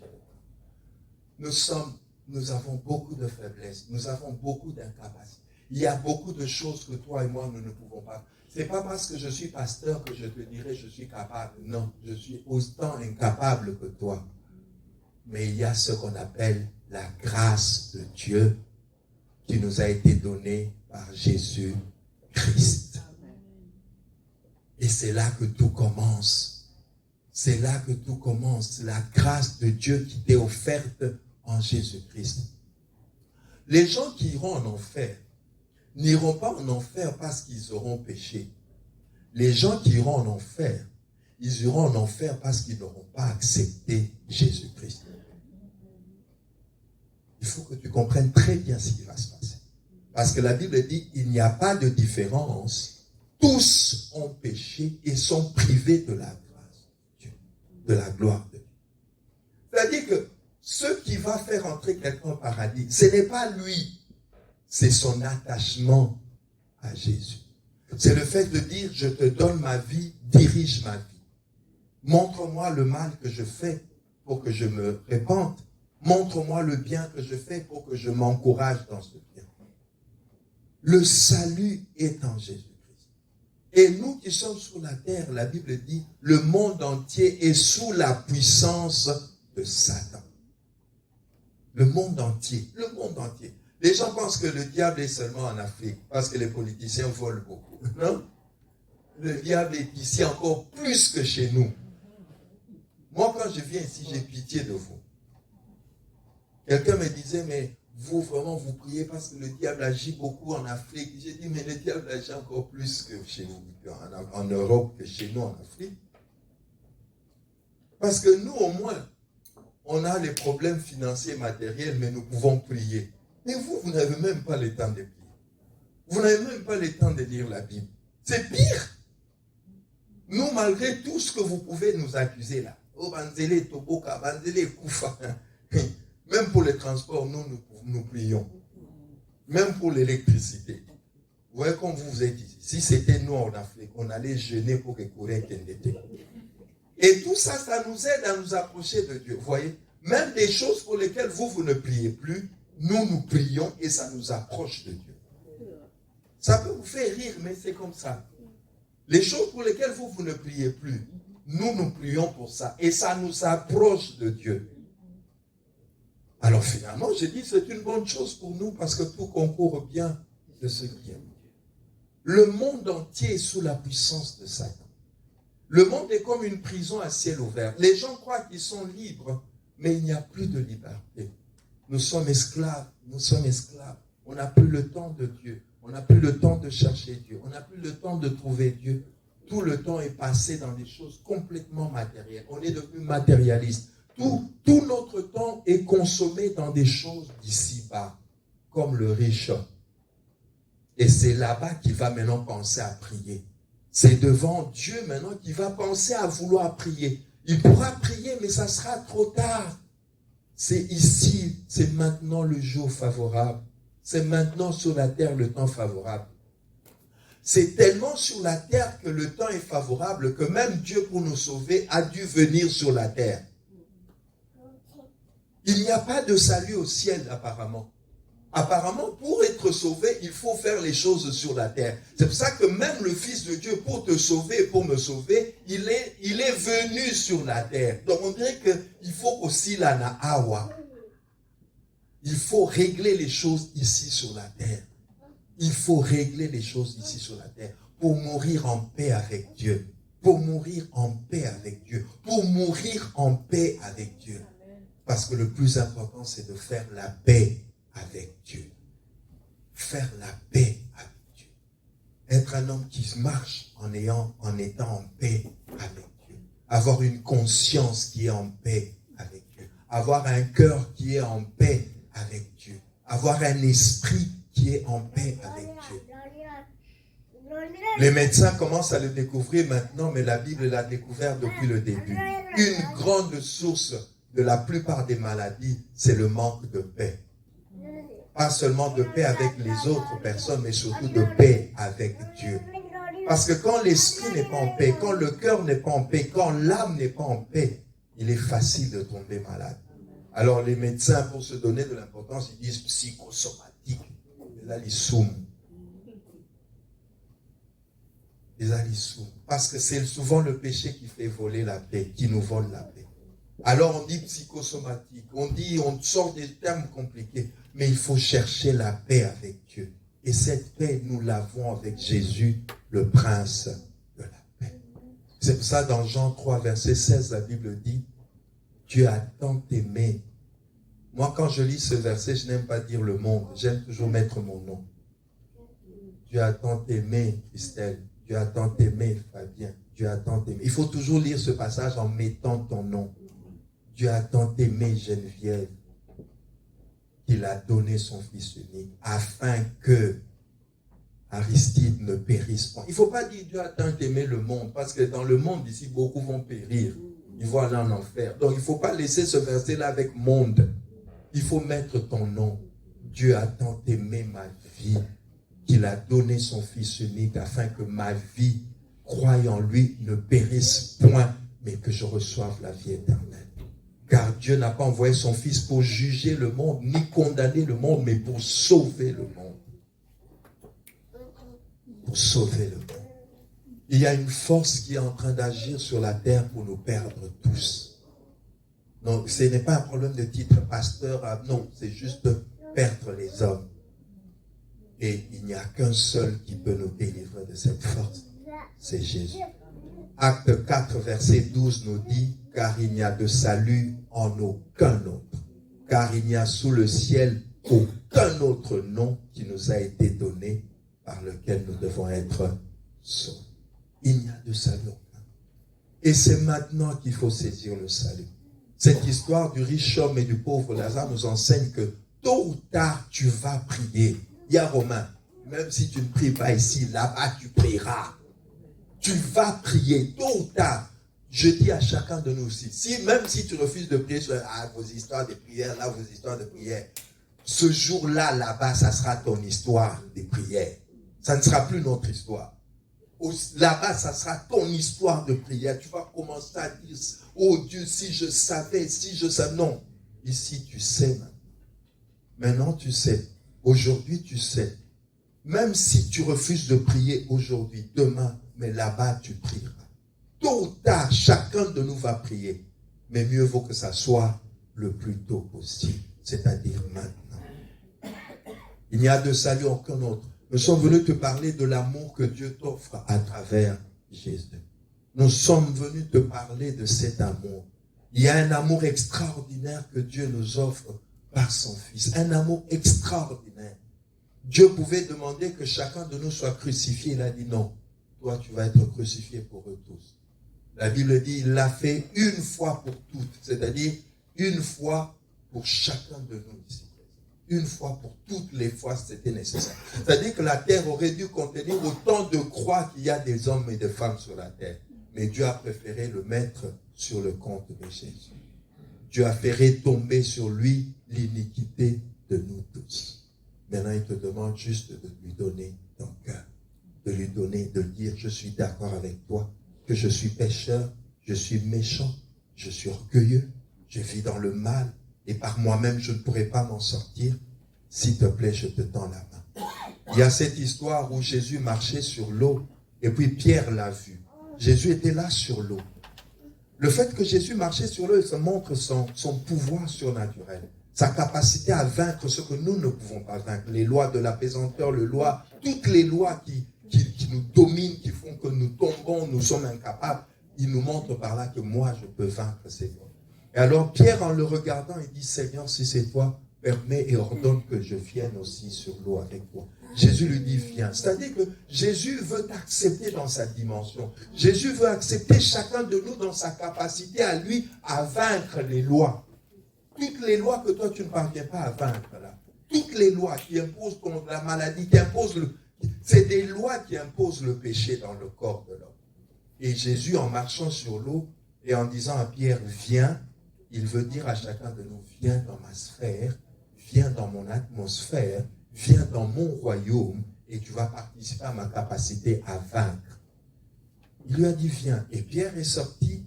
de camp. Nous avons beaucoup de faiblesses, nous avons beaucoup d'incapacités. Il y a beaucoup de choses que toi et moi, nous ne pouvons pas. Ce n'est pas parce que je suis pasteur que je te dirai je suis capable. Non, je suis autant incapable que toi. Mais il y a ce qu'on appelle la grâce de Dieu qui nous a été donnée par Jésus-Christ. Et c'est là que tout commence. C'est là que tout commence. La grâce de Dieu qui t'est offerte en Jésus-Christ. Les gens qui iront en enfer n'iront pas en enfer parce qu'ils auront péché. Les gens qui iront en enfer, ils iront en enfer parce qu'ils n'auront pas accepté Jésus-Christ. Il faut que tu comprennes très bien ce qui va se passer. Parce que la Bible dit, il n'y a pas de différence. Tous ont péché et sont privés de la grâce de Dieu, de la gloire de Dieu. C'est-à-dire que ce qui va faire entrer quelqu'un au paradis, ce n'est pas lui, c'est son attachement à Jésus. C'est le fait de dire, je te donne ma vie, dirige ma vie. Montre-moi le mal que je fais pour que je me répande. Montre-moi le bien que je fais pour que je m'encourage dans ce bien. Le salut est en Jésus-Christ. Et nous qui sommes sur la terre, la Bible dit, le monde entier est sous la puissance de Satan. Le monde entier, le monde entier. Les gens pensent que le diable est seulement en Afrique, parce que les politiciens volent beaucoup. Non? Le diable est ici encore plus que chez nous. Moi, quand je viens ici, j'ai pitié de vous. Quelqu'un me disait, mais vous, vraiment, vous priez parce que le diable agit beaucoup en Afrique. J'ai dit, mais le diable agit encore plus que chez vous, en Europe, que chez nous en Afrique. Parce que nous, au moins, on a les problèmes financiers et matériels, mais nous pouvons prier. Mais vous, vous n'avez même pas le temps de prier. Vous n'avez même pas le temps de lire la Bible. C'est pire. Nous, malgré tout ce que vous pouvez nous accuser là, oh, Banzele, Toboka, Banzele, Koufa, même pour les transports, nous prions. Même pour l'électricité. Vous voyez comme vous êtes ici. Si c'était nous en Afrique, on allait jeûner pour que Corée était. Et tout ça, ça nous aide à nous approcher de Dieu. Vous voyez, même des choses pour lesquelles vous ne priez plus, nous prions et ça nous approche de Dieu. Ça peut vous faire rire, mais c'est comme ça. Les choses pour lesquelles vous ne priez plus, nous prions pour ça. Et ça nous approche de Dieu. Alors finalement, je dis c'est une bonne chose pour nous parce que tout concourt bien de ceux qui aiment Dieu. Le monde entier est sous la puissance de Satan. Le monde est comme une prison à ciel ouvert. Les gens croient qu'ils sont libres, mais il n'y a plus de liberté. Nous sommes esclaves, On n'a plus le temps de Dieu. On n'a plus le temps de chercher Dieu. On n'a plus le temps de trouver Dieu. Tout le temps est passé dans des choses complètement matérielles. On est devenu matérialiste. Tout notre temps est consommé dans des choses d'ici-bas, comme le riche. Et c'est là-bas qu'il va maintenant penser à prier. C'est devant Dieu maintenant qu'il va penser à vouloir prier. Il pourra prier, mais ça sera trop tard. C'est ici, c'est maintenant le jour favorable. C'est maintenant sur la terre le temps favorable. C'est tellement sur la terre que le temps est favorable que même Dieu, pour nous sauver, a dû venir sur la terre. Il n'y a pas de salut au ciel, apparemment. Apparemment, pour être sauvé, il faut faire les choses sur la terre. C'est pour ça que même le Fils de Dieu, pour te sauver, pour me sauver, il est venu sur la terre. Donc on dirait qu'il faut aussi la naawa. Il faut régler les choses ici sur la terre. Il faut régler les choses ici sur la terre pour mourir en paix avec Dieu. Pour mourir en paix avec Dieu. Pour mourir en paix avec Dieu. Parce que le plus important, c'est de faire la paix avec Dieu. Faire la paix avec Dieu. Être un homme qui marche en étant en paix avec Dieu. Avoir une conscience qui est en paix avec Dieu. Avoir un cœur qui est en paix avec Dieu. Avoir un esprit qui est en paix avec Dieu. Les médecins commencent à le découvrir maintenant, mais la Bible l'a découvert depuis le début. Une grande source de la plupart des maladies, c'est le manque de paix. Pas seulement de paix avec les autres personnes, mais surtout de paix avec Dieu. Parce que quand l'esprit n'est pas en paix, quand le cœur n'est pas en paix, quand l'âme n'est pas en paix, il est facile de tomber malade. Alors les médecins, pour se donner de l'importance, ils disent psychosomatique. Parce que c'est souvent le péché qui fait voler la paix, qui nous vole la paix. Alors on dit psychosomatique, on sort des termes compliqués, mais il faut chercher la paix avec Dieu. Et cette paix, nous l'avons avec Jésus, le prince de la paix. C'est pour ça, dans Jean 3, verset 16, la Bible dit, Dieu a tant aimé. Moi, quand je lis ce verset, je n'aime pas dire le monde, j'aime toujours mettre mon nom. Dieu a tant aimé Christelle, Dieu a tant aimé Fabien, Dieu a tant aimé. Il faut toujours lire ce passage en mettant ton nom. Dieu a tant aimé Geneviève qu'il a donné son Fils unique afin que Aristide ne périsse pas. Il ne faut pas dire Dieu a tant aimé le monde parce que dans le monde ici, beaucoup vont périr. Ils vont aller en enfer. Donc il ne faut pas laisser ce verset-là avec monde. Il faut mettre ton nom. Dieu a tant aimé ma vie qu'il a donné son Fils unique afin que ma vie, croyant en lui, ne périsse point, mais que je reçoive la vie éternelle. Car Dieu n'a pas envoyé son Fils pour juger le monde, ni condamner le monde, mais pour sauver le monde. Pour sauver le monde. Il y a une force qui est en train d'agir sur la terre pour nous perdre tous. Donc, ce n'est pas un problème de titre pasteur, non, c'est juste perdre les hommes. Et il n'y a qu'un seul qui peut nous délivrer de cette force, c'est Jésus. Acte 4, verset 12 nous dit, car il n'y a de salut en aucun autre, car il n'y a sous le ciel aucun autre nom qui nous a été donné par lequel nous devons être sauvés. Il n'y a de salut aucun. Et c'est maintenant qu'il faut saisir le salut. Cette histoire du riche homme et du pauvre Lazare nous enseigne que tôt ou tard, tu vas prier. Il y a Romain, même si tu ne pries pas ici, là-bas, tu prieras. Tu vas prier tôt ou tard. Je dis à chacun de nous aussi, même si tu refuses de prier sur vos histoires de prière, là, vos histoires de prière, ce jour-là, là-bas, ça sera ton histoire de prière. Ça ne sera plus notre histoire. Là-bas, ça sera ton histoire de prière. Tu vas commencer à dire, oh Dieu, si je savais. Non. Ici, tu sais maintenant. Maintenant, tu sais. Aujourd'hui, tu sais. Même si tu refuses de prier aujourd'hui, demain, mais là-bas, tu prieras. Tôt ou tard, chacun de nous va prier. Mais mieux vaut que ça soit le plus tôt possible, c'est-à-dire maintenant. Il n'y a de salut aucun autre. Nous sommes venus te parler de l'amour que Dieu t'offre à travers Jésus. Nous sommes venus te parler de cet amour. Il y a un amour extraordinaire que Dieu nous offre par son Fils. Un amour extraordinaire. Dieu pouvait demander que chacun de nous soit crucifié. Il a dit non. Toi, tu vas être crucifié pour eux tous. La Bible dit, il l'a fait une fois pour toutes. C'est-à-dire, une fois pour chacun de nous ici. Une fois pour toutes les fois, c'était nécessaire. C'est-à-dire que la terre aurait dû contenir autant de croix qu'il y a des hommes et des femmes sur la terre. Mais Dieu a préféré le mettre sur le compte de Jésus. Dieu a fait retomber sur lui l'iniquité de nous tous. Maintenant, il te demande juste de lui donner ton cœur. De lui donner, de dire, je suis d'accord avec toi, que je suis pécheur, je suis méchant, je suis orgueilleux, je vis dans le mal, et par moi-même, je ne pourrai pas m'en sortir. S'il te plaît, je te tends la main. Il y a cette histoire où Jésus marchait sur l'eau, et puis Pierre l'a vu. Jésus était là sur l'eau. Le fait que Jésus marchait sur l'eau, ça montre son pouvoir surnaturel, sa capacité à vaincre ce que nous ne pouvons pas vaincre. Les lois de la pesanteur, toutes les lois qui nous dominent, qui font que nous tombons, nous sommes incapables. Il nous montre par là que moi, je peux vaincre ces lois. Et alors Pierre, en le regardant, il dit, Seigneur, si c'est toi, permets et ordonne que je vienne aussi sur l'eau avec toi. Jésus lui dit, viens. C'est-à-dire que Jésus veut t'accepter dans sa dimension. Jésus veut accepter chacun de nous dans sa capacité à lui, à vaincre les lois. Toutes les lois que toi, tu ne parviens pas à vaincre là. Toutes les lois qui imposent la maladie, qui imposent c'est des lois qui imposent le péché dans le corps de l'homme. Et Jésus, en marchant sur l'eau et en disant à Pierre, viens, il veut dire à chacun de nous, viens dans ma sphère, viens dans mon atmosphère, viens dans mon royaume et tu vas participer à ma capacité à vaincre. Il lui a dit, viens. Et Pierre est sorti.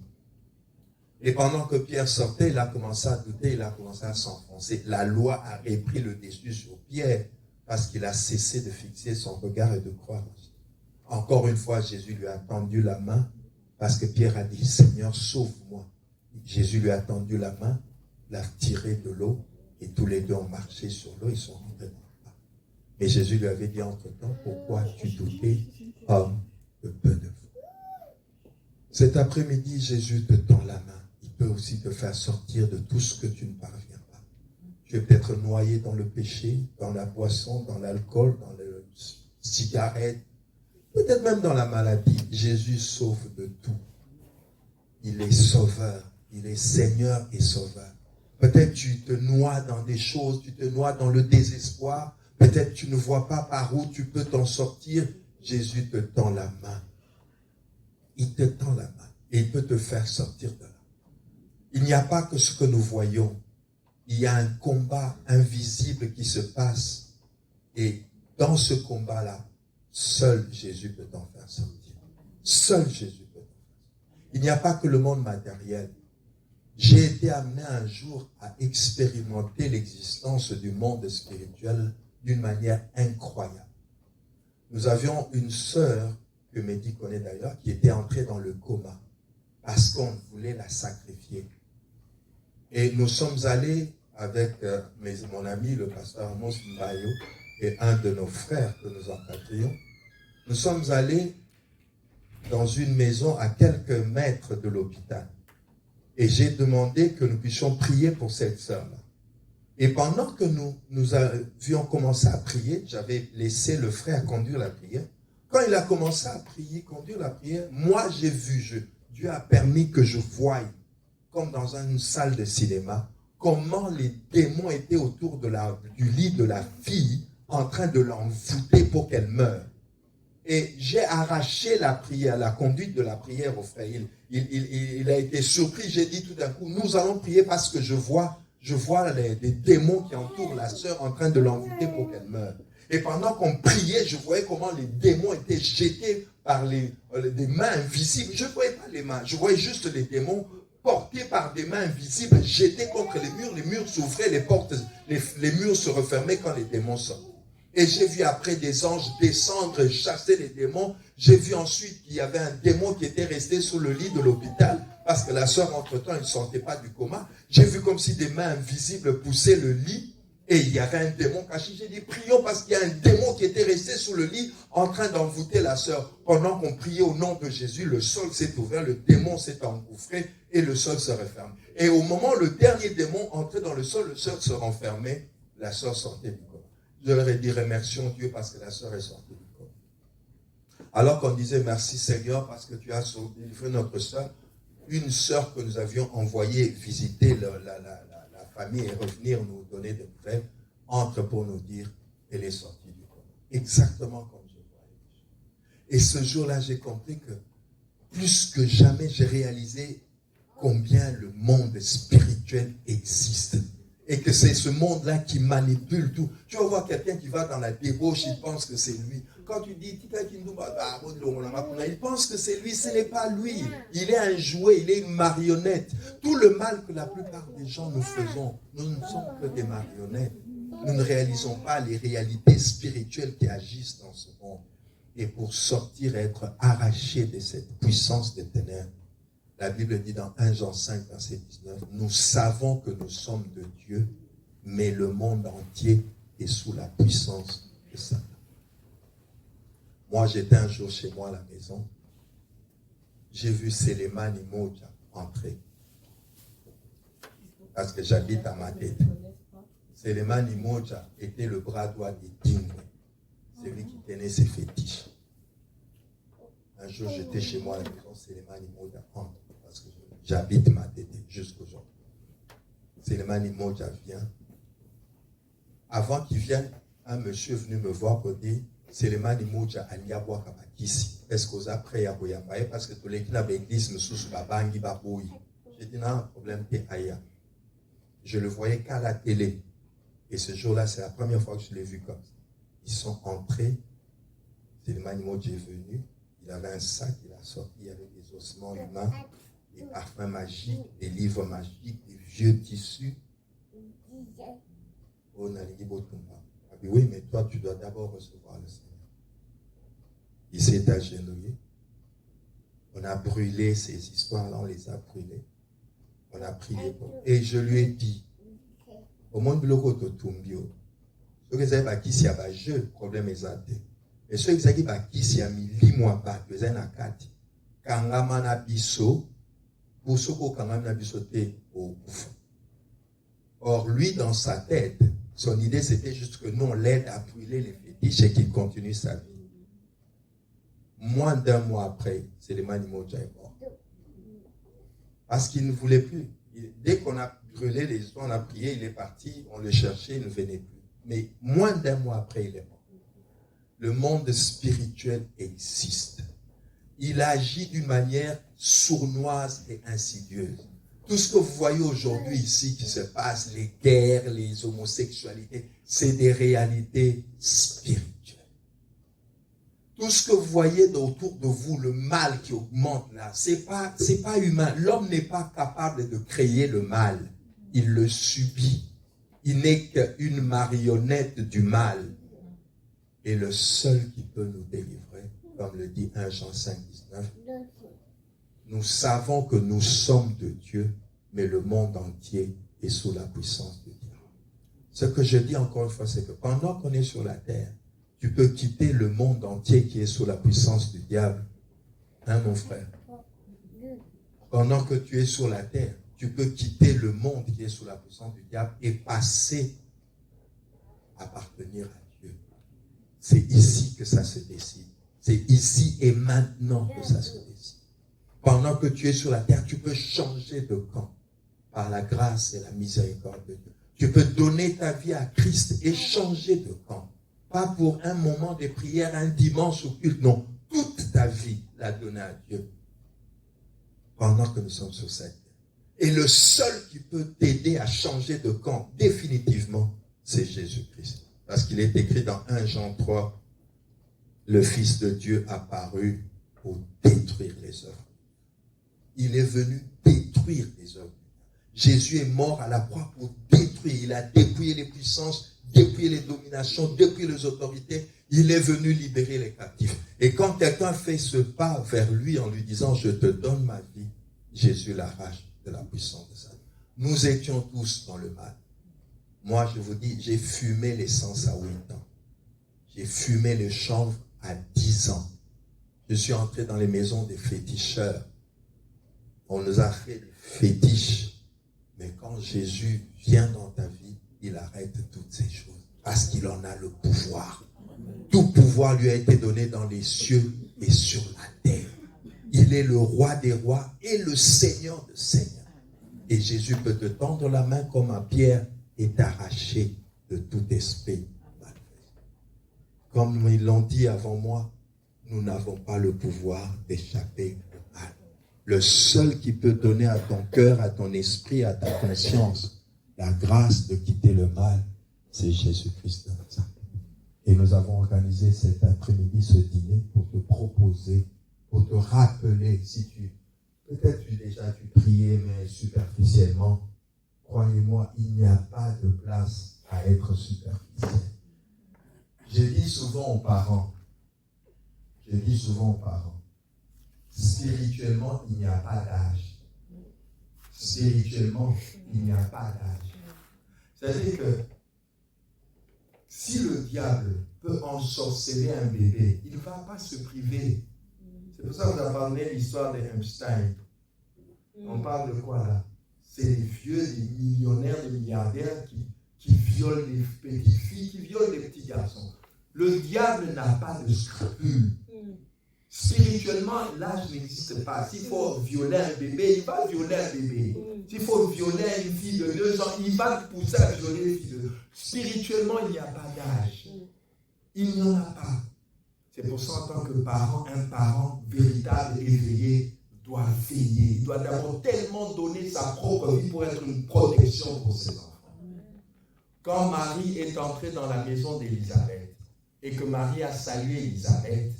Et pendant que Pierre sortait, il a commencé à douter, il a commencé à s'enfoncer. La loi a repris le dessus sur Pierre parce qu'il a cessé de fixer son regard et de croire. Encore une fois, Jésus lui a tendu la main parce que Pierre a dit, Seigneur, sauve-moi. Jésus lui a tendu la main, l'a tiré de l'eau et tous les deux ont marché sur l'eau, ils sont rentrés dans le bain. Et Jésus lui avait dit entre-temps, pourquoi tu doutais, homme de peu de foi. Cet après-midi, Jésus te tend la main. Il peut aussi te faire sortir de tout ce que tu ne parviens pas. Tu es peut-être noyé dans le péché, dans la boisson, dans l'alcool, dans les cigarettes, peut-être même dans la maladie. Jésus sauve de tout. Il est sauveur. Il est Seigneur et Sauveur. Peut-être tu te noies dans des choses, tu te noies dans le désespoir. Peut-être tu ne vois pas par où tu peux t'en sortir. Jésus te tend la main. Il te tend la main et il peut te faire sortir de là. Il n'y a pas que ce que nous voyons. Il y a un combat invisible qui se passe. Et dans ce combat-là, seul Jésus peut t'en faire sortir. Seul Jésus peut t'en faire sortir. Il n'y a pas que le monde matériel. J'ai été amené un jour à expérimenter l'existence du monde spirituel d'une manière incroyable. Nous avions une sœur, que Mehdi connaît d'ailleurs, qui était entrée dans le coma parce qu'on voulait la sacrifier. Et nous sommes allés avec mon ami, le pasteur Amos Mbayo, et un de nos frères que nous encadrions. Nous sommes allés dans une maison à quelques mètres de l'hôpital. Et j'ai demandé que nous puissions prier pour cette sœur-là. Et pendant que nous avions commencé à prier, j'avais laissé le frère conduire la prière. Quand il a commencé à prier, conduire la prière, moi j'ai vu, Dieu a permis que je voie, comme dans une salle de cinéma, comment les démons étaient autour du lit de la fille, en train de l'envoûter pour qu'elle meure. Et j'ai arraché la prière, la conduite de la prière au frère. Il a été surpris. J'ai dit tout d'un coup, nous allons prier parce que je vois des démons qui entourent la sœur en train de l'envoûter pour qu'elle meure. Et pendant qu'on priait, je voyais comment les démons étaient jetés par des mains invisibles. Je ne voyais pas les mains, je voyais juste les démons portés par des mains invisibles, jetés contre les murs s'ouvraient, les murs se refermaient quand les démons sortent. Et j'ai vu après des anges descendre, chasser les démons. J'ai vu ensuite qu'il y avait un démon qui était resté sur le lit de l'hôpital parce que la sœur, entre-temps, elle ne sortait pas du coma. J'ai vu comme si des mains invisibles poussaient le lit et il y avait un démon caché. J'ai dit, prions parce qu'il y a un démon qui était resté sur le lit en train d'envoûter la sœur. Pendant qu'on priait au nom de Jésus, le sol s'est ouvert, le démon s'est engouffré et le sol se referme. Et au moment où le dernier démon entrait dans le sol se renfermait, la sœur sortait du coma. Je leur ai dit, remercions Dieu parce que la sœur est sortie du corps. Alors qu'on disait, merci Seigneur parce que tu as délivré notre sœur, une sœur que nous avions envoyée visiter la famille et revenir nous donner des nouvelles, entre pour nous dire, elle est sortie du corps. Exactement comme je voyais. Et ce jour-là, j'ai compris que plus que jamais, j'ai réalisé combien le monde spirituel existe. Et que c'est ce monde-là qui manipule tout. Tu vas voir quelqu'un qui va dans la débauche, il pense que c'est lui. Quand tu dis, il pense que c'est lui, ce n'est pas lui. Il est un jouet, il est une marionnette. Tout le mal que la plupart des gens nous faisons, nous ne sommes que des marionnettes. Nous ne réalisons pas les réalités spirituelles qui agissent dans ce monde. Et pour sortir et être arrachés de cette puissance des ténèbres, la Bible dit dans 1 Jean 5, verset 19, nous savons que nous sommes de Dieu, mais le monde entier est sous la puissance de Satan. Moi, j'étais un jour chez moi à la maison. J'ai vu Selemani Moja entrer. Parce que j'habite à ma tête. Selemani Moja était le bras droit des Dingwe. C'est lui qui tenait ses fétiches. Un jour, j'étais chez moi à la maison, Selemani Moja entre. Parce que j'habite ma tête jusqu'aujourd'hui. Selemani Moja vient. Avant qu'il vienne, un monsieur est venu me voir pour dire Selemani Moja aliabwa kabakisi. Est-ce que vous avez prêt à boyambaye? Parce que tous les qui n'avaient l'église me sous babangi baboui. J'ai dit non, problème t'es aïe. Je le voyais qu'à la télé. Et ce jour-là, c'est la première fois que je l'ai vu comme ça. Ils sont entrés. Selemani Moja est venu. Il avait un sac, il a sorti, il y avait des ossements humains. Des parfums magiques, des livres magiques, des vieux tissus. Oh, oui, mais toi, tu dois d'abord recevoir le Seigneur. Il s'est agenouillé. On a brûlé ces histoires-là, on les a brûlées. On a prié pour. Et je lui ai dit, au monde de l'Okoto Tumbio, ceux qui savent qui s'y a un jeu, problème est athée. Et ceux qui savent qui s'y a mis 8 mois pas, ils ont un akati. Kangamana biso, or, lui, dans sa tête, son idée, c'était juste que nous, on l'aide à brûler les fétiches et qu'il continue sa vie. Moins d'un mois après, Selemani Moja est mort. Parce qu'il ne voulait plus. Dès qu'on a brûlé les histoires, on a prié, il est parti, on le cherchait, il ne venait plus. Mais moins d'un mois après, il est mort. Le monde spirituel existe. Il agit d'une manière sournoise et insidieuse. Tout ce que vous voyez aujourd'hui ici qui se passe, les guerres, les homosexualités, c'est des réalités spirituelles. Tout ce que vous voyez autour de vous, le mal qui augmente là, c'est pas humain. L'homme n'est pas capable de créer le mal. Il le subit. Il n'est qu'une marionnette du mal. Et le seul qui peut nous délivrer, comme le dit 1 Jean 5, 19, nous savons que nous sommes de Dieu, mais le monde entier est sous la puissance de Dieu. Ce que je dis encore une fois, c'est que pendant qu'on est sur la terre, tu peux quitter le monde entier qui est sous la puissance du diable Hein, mon frère? Pendant que tu es sur la terre, tu peux quitter le monde qui est sous la puissance du diable et passer à appartenir à Dieu. C'est ici que ça se décide. C'est ici et maintenant que ça se décide. Pendant que tu es sur la terre, tu peux changer de camp par la grâce et la miséricorde de Dieu. Tu peux donner ta vie à Christ et changer de camp. Pas pour un moment de prière, un dimanche au culte, non. Toute ta vie la donner à Dieu pendant que nous sommes sur cette terre. Et le seul qui peut t'aider à changer de camp définitivement, c'est Jésus-Christ. Parce qu'il est écrit dans 1 Jean 3, le Fils de Dieu apparut pour détruire les œuvres. Il est venu détruire les œuvres. Jésus est mort à la croix pour détruire. Il a dépouillé les puissances, dépouillé les dominations, dépouillé les autorités. Il est venu libérer les captifs. Et quand quelqu'un fait ce pas vers lui en lui disant « Je te donne ma vie », Jésus l'arrache de la puissance de sa vie. Nous étions tous dans le mal. Moi, je vous dis, j'ai fumé l'essence à 8 ans. J'ai fumé le chanvre à 10 ans. Je suis entré dans les maisons des féticheurs. On nous a fait des fétiches. Mais quand Jésus vient dans ta vie, il arrête toutes ces choses. Parce qu'il en a le pouvoir. Tout pouvoir lui a été donné dans les cieux et sur la terre. Il est le roi des rois et le Seigneur des seigneurs. Et Jésus peut te tendre la main comme à Pierre et t'arracher de tout esprit malveillant. Comme ils l'ont dit avant moi, nous n'avons pas le pouvoir d'échapper au mal. Le seul qui peut donner à ton cœur, à ton esprit, à ta conscience, la grâce de quitter le mal, c'est Jésus-Christ de Nazareth. Et nous avons organisé cet après-midi ce dîner pour te proposer, pour te rappeler, si tu, peut-être tu priais, mais superficiellement, croyez-moi, il n'y a pas de place à être superficiel. Je dis souvent aux parents, spirituellement, il n'y a pas d'âge. Spirituellement, il n'y a pas d'âge. C'est-à-dire que si le diable peut ensorceler un bébé, il ne va pas se priver. C'est pour ça qu'on a parlé de l'histoire d'Einstein. On parle de quoi là? C'est les vieux, des millionnaires, des milliardaires qui violent les petites filles, qui violent les petits garçons. Le diable n'a pas de scrupules. Spirituellement, l'âge n'existe pas. S'il faut violer un bébé, il va violer un bébé. S'il faut violer une fille de 2 ans, il va pousser à violer une fille de 2 ans. Spirituellement, il n'y a pas d'âge. Il n'y en a pas. C'est pour ça, en tant que parent, un parent véritable, éveillé, doit veiller. Il doit d'abord tellement donner sa propre vie pour être une protection pour ses enfants. Quand Marie est entrée dans la maison d'Élisabeth et que Marie a salué Élisabeth,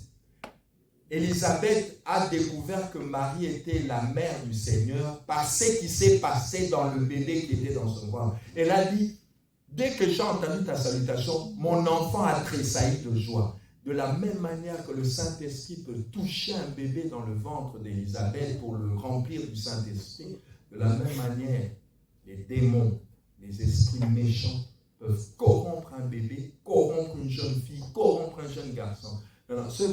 Élisabeth a découvert que Marie était la mère du Seigneur par ce qui s'est passé dans le bébé qui était dans son ventre. Elle a dit, dès que j'ai entendu ta salutation, mon enfant a tressailli de joie. De la même manière que le Saint-Esprit peut toucher un bébé dans le ventre d'Élisabeth pour le remplir du Saint-Esprit, de la même manière, les démons, les esprits méchants peuvent corrompre un bébé, corrompre une jeune fille, corrompre un jeune garçon. Imagine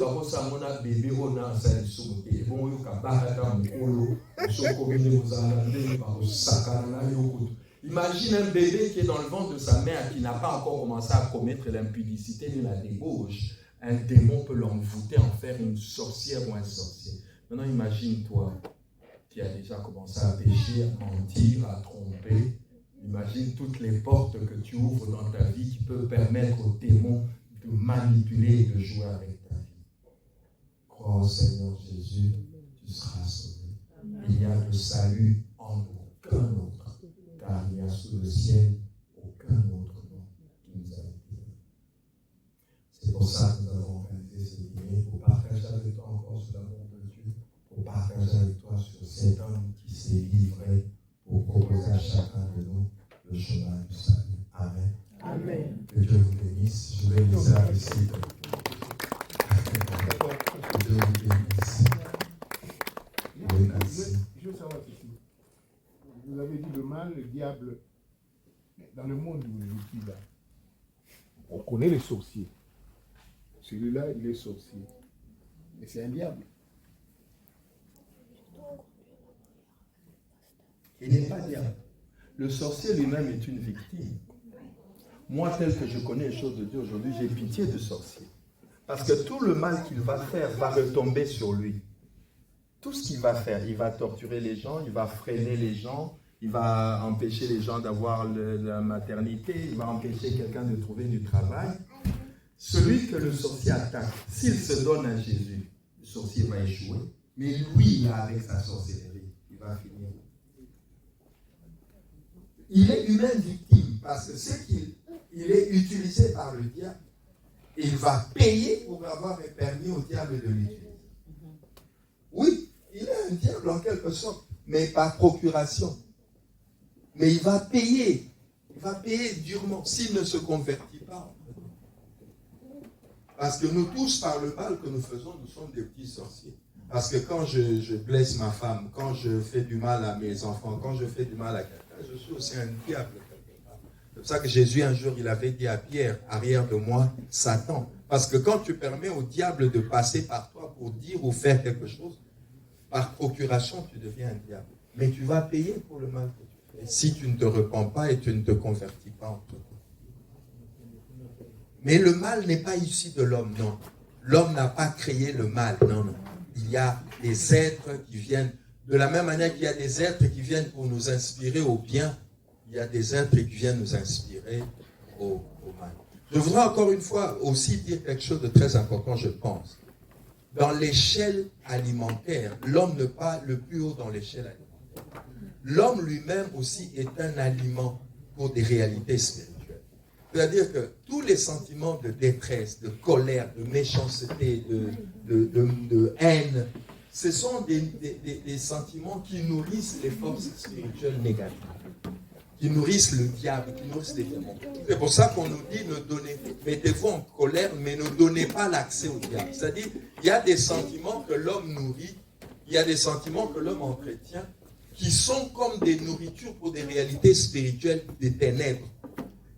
un bébé qui est dans le ventre de sa mère qui n'a pas encore commencé à commettre l'impudicité ni la débauche. Un démon peut l'envoûter, en faire une sorcière ou un sorcier. Maintenant, imagine-toi qui a déjà commencé à pécher, à mentir, à tromper. Imagine toutes les portes que tu ouvres dans ta vie qui peuvent permettre aux démons de manipuler et de jouer avec ta vie. Crois au Seigneur Jésus, tu seras sauvé. Il n'y a de salut en aucun autre, car il n'y a sous le ciel aucun autre nom qui nous a été donné. C'est pour ça que nous avons organisé ce dîner, pour partager avec toi encore sur l'amour de Dieu, pour partager avec toi sur cet homme qui s'est livré pour proposer à chacun de nous le chemin du salut. Amen. Amen. Que Dieu vous bénisse. Je vais laisser Aristide. Que Dieu vous bénisse. Oui, merci. Je veux savoir ceci. Vous avez dit le mal, le diable. Dans le monde où je suis là, on connaît les sorciers. Celui-là, il est sorcier. Mais c'est un diable. Il n'est pas diable. Le sorcier lui-même est une victime. Moi, tel que je connais les choses de Dieu aujourd'hui, j'ai pitié du sorcier. Parce que tout le mal qu'il va faire va retomber sur lui. Tout ce qu'il va faire, il va torturer les gens, il va freiner les gens, il va empêcher les gens d'avoir la maternité, il va empêcher quelqu'un de trouver du travail. Celui que le sorcier attaque, s'il se donne à Jésus, le sorcier va échouer. Mais lui, là, avec sa sorcellerie, il va finir. Il est lui-même victime parce que c'est qu'il est utilisé par le diable. Il va payer pour avoir permis au diable de l'utiliser. Oui, il est un diable en quelque sorte, mais par procuration. Mais il va payer durement s'il ne se convertit pas. Parce que nous tous, par le mal que nous faisons, nous sommes des petits sorciers. Parce que quand je blesse ma femme, quand je fais du mal à mes enfants, quand je fais du mal à quelqu'un, je suis aussi un diable. C'est pour ça que Jésus, un jour, il avait dit à Pierre, arrière de moi, Satan. Parce que quand tu permets au diable de passer par toi pour dire ou faire quelque chose, par procuration, tu deviens un diable. Mais tu vas payer pour le mal que tu fais. Si tu ne te repens pas et tu ne te convertis pas en toi. Mais le mal n'est pas issu de l'homme, non. L'homme n'a pas créé le mal, non, non. Il y a des êtres qui viennent, de la même manière qu'il y a des êtres qui viennent pour nous inspirer au bien, il y a des êtres qui viennent nous inspirer au mal. Je voudrais encore une fois aussi dire quelque chose de très important, je pense. Dans l'échelle alimentaire, l'homme n'est pas le plus haut dans l'échelle alimentaire. L'homme lui-même aussi est un aliment pour des réalités spirituelles. C'est-à-dire que tous les sentiments de détresse, de colère, de méchanceté, de haine, ce sont des sentiments qui nourrissent les forces spirituelles négatives, qui nourrissent le diable, qui nourrissent les démons. C'est pour ça qu'on nous dit, mettez-vous en colère, mais ne donnez pas l'accès au diable. C'est-à-dire, il y a des sentiments que l'homme nourrit, il y a des sentiments que l'homme entretient, qui sont comme des nourritures pour des réalités spirituelles des ténèbres.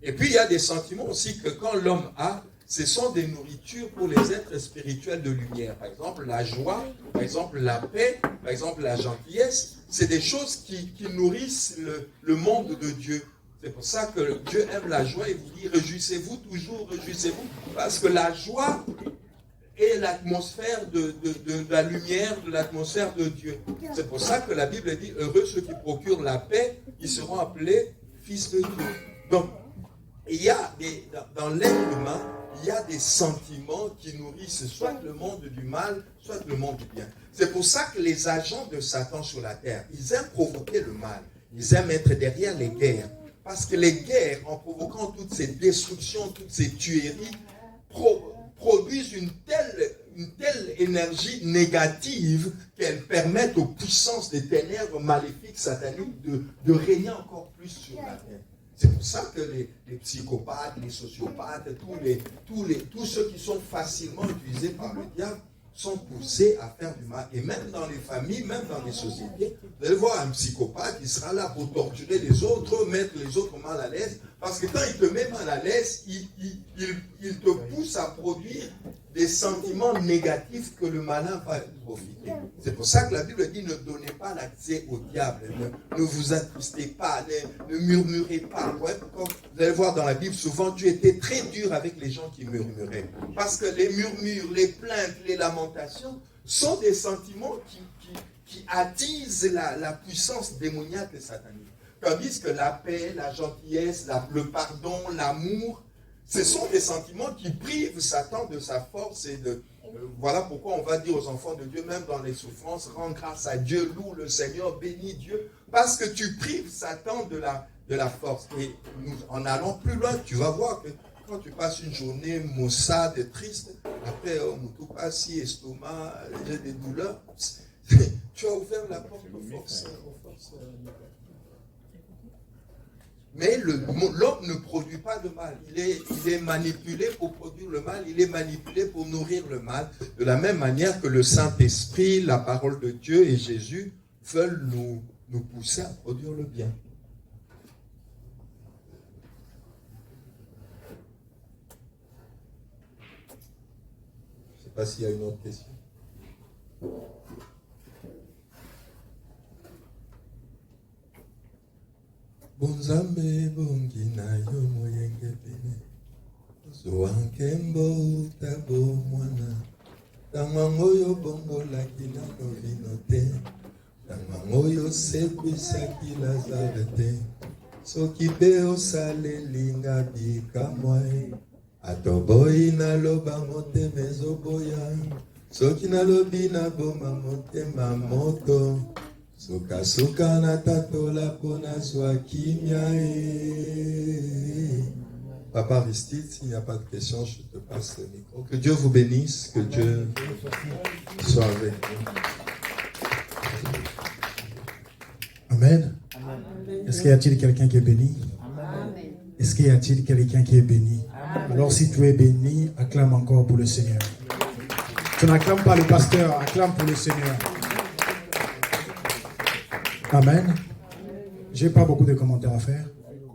Et puis, il y a des sentiments aussi que quand l'homme a, ce sont des nourritures pour les êtres spirituels de lumière. Par exemple, la joie, par exemple, la paix, par exemple, la gentillesse. C'est des choses qui nourrissent le monde de Dieu. C'est pour ça que Dieu aime la joie et vous dit, réjouissez-vous toujours, réjouissez-vous. Parce que la joie est l'atmosphère de la lumière, de l'atmosphère de Dieu. C'est pour ça que la Bible dit, heureux ceux qui procurent la paix, ils seront appelés fils de Dieu. Donc, il y a dans l'être humain, il y a des sentiments qui nourrissent soit le monde du mal, soit le monde du bien. C'est pour ça que les agents de Satan sur la terre, ils aiment provoquer le mal. Ils aiment être derrière les guerres. Parce que les guerres, en provoquant toutes ces destructions, toutes ces tueries, produisent une telle énergie négative qu'elles permettent aux puissances des ténèbres maléfiques, sataniques, de régner encore plus sur la terre. C'est pour ça que les psychopathes, les sociopathes, tous ceux qui sont facilement utilisés par le diable sont poussés à faire du mal. Et même dans les familles, même dans les sociétés, vous allez voir un psychopathe qui sera là pour torturer les autres, mettre les autres mal à l'aise. Parce que quand il te met mal à l'aise, il te pousse à produire des sentiments négatifs que le malin va profiter. C'est pour ça que la Bible dit, ne donnez pas l'accès au diable, ne vous attristez pas, ne murmurez pas. Vous allez voir dans la Bible, souvent Dieu était très dur avec les gens qui murmuraient. Parce que les murmures, les plaintes, les lamentations sont des sentiments qui attisent la puissance démoniaque et satanique. Tandis que la paix, la gentillesse, le pardon, l'amour, ce sont des sentiments qui privent Satan de sa force et de... voilà pourquoi on va dire aux enfants de Dieu, même dans les souffrances, rends grâce à Dieu, loue le Seigneur, bénis Dieu, parce que tu prives Satan de la force. Et en allant plus loin, tu vas voir que quand tu passes une journée maussade, triste, après, tout passi, estomac, j'ai des douleurs, tu as ouvert la porte aux forces. Mais l'homme ne produit pas de mal. Il est manipulé pour produire le mal. Il est manipulé pour nourrir le mal. De la même manière que le Saint-Esprit, la parole de Dieu et Jésus veulent nous pousser à produire le bien. Je ne sais pas s'il y a une autre question. Bonzambe bongina yo moyenge pene. Zoankembo tabo mwana. Tangango yo bongo lakina no vinote. Tangango yo sekwisa kilazarete. Soki pe osale linga bikamwae. Atoboyi na loba mote mezoboya. Soki na lobi na boma mote mamoto. Suka suka na tatola pona swa kimia. Papa Aristide, s'il n'y a pas de questions, je te passe le micro. Que Dieu vous bénisse, que Dieu soit avec vous. Amen. Est-ce qu'il y a-t-il quelqu'un qui est béni? Est-ce qu'il y a-t-il quelqu'un qui est béni? Alors si tu es béni, acclame encore pour le Seigneur. Tu n'acclames pas le pasteur, acclame pour le Seigneur. Amen. Je n'ai pas beaucoup de commentaires à faire.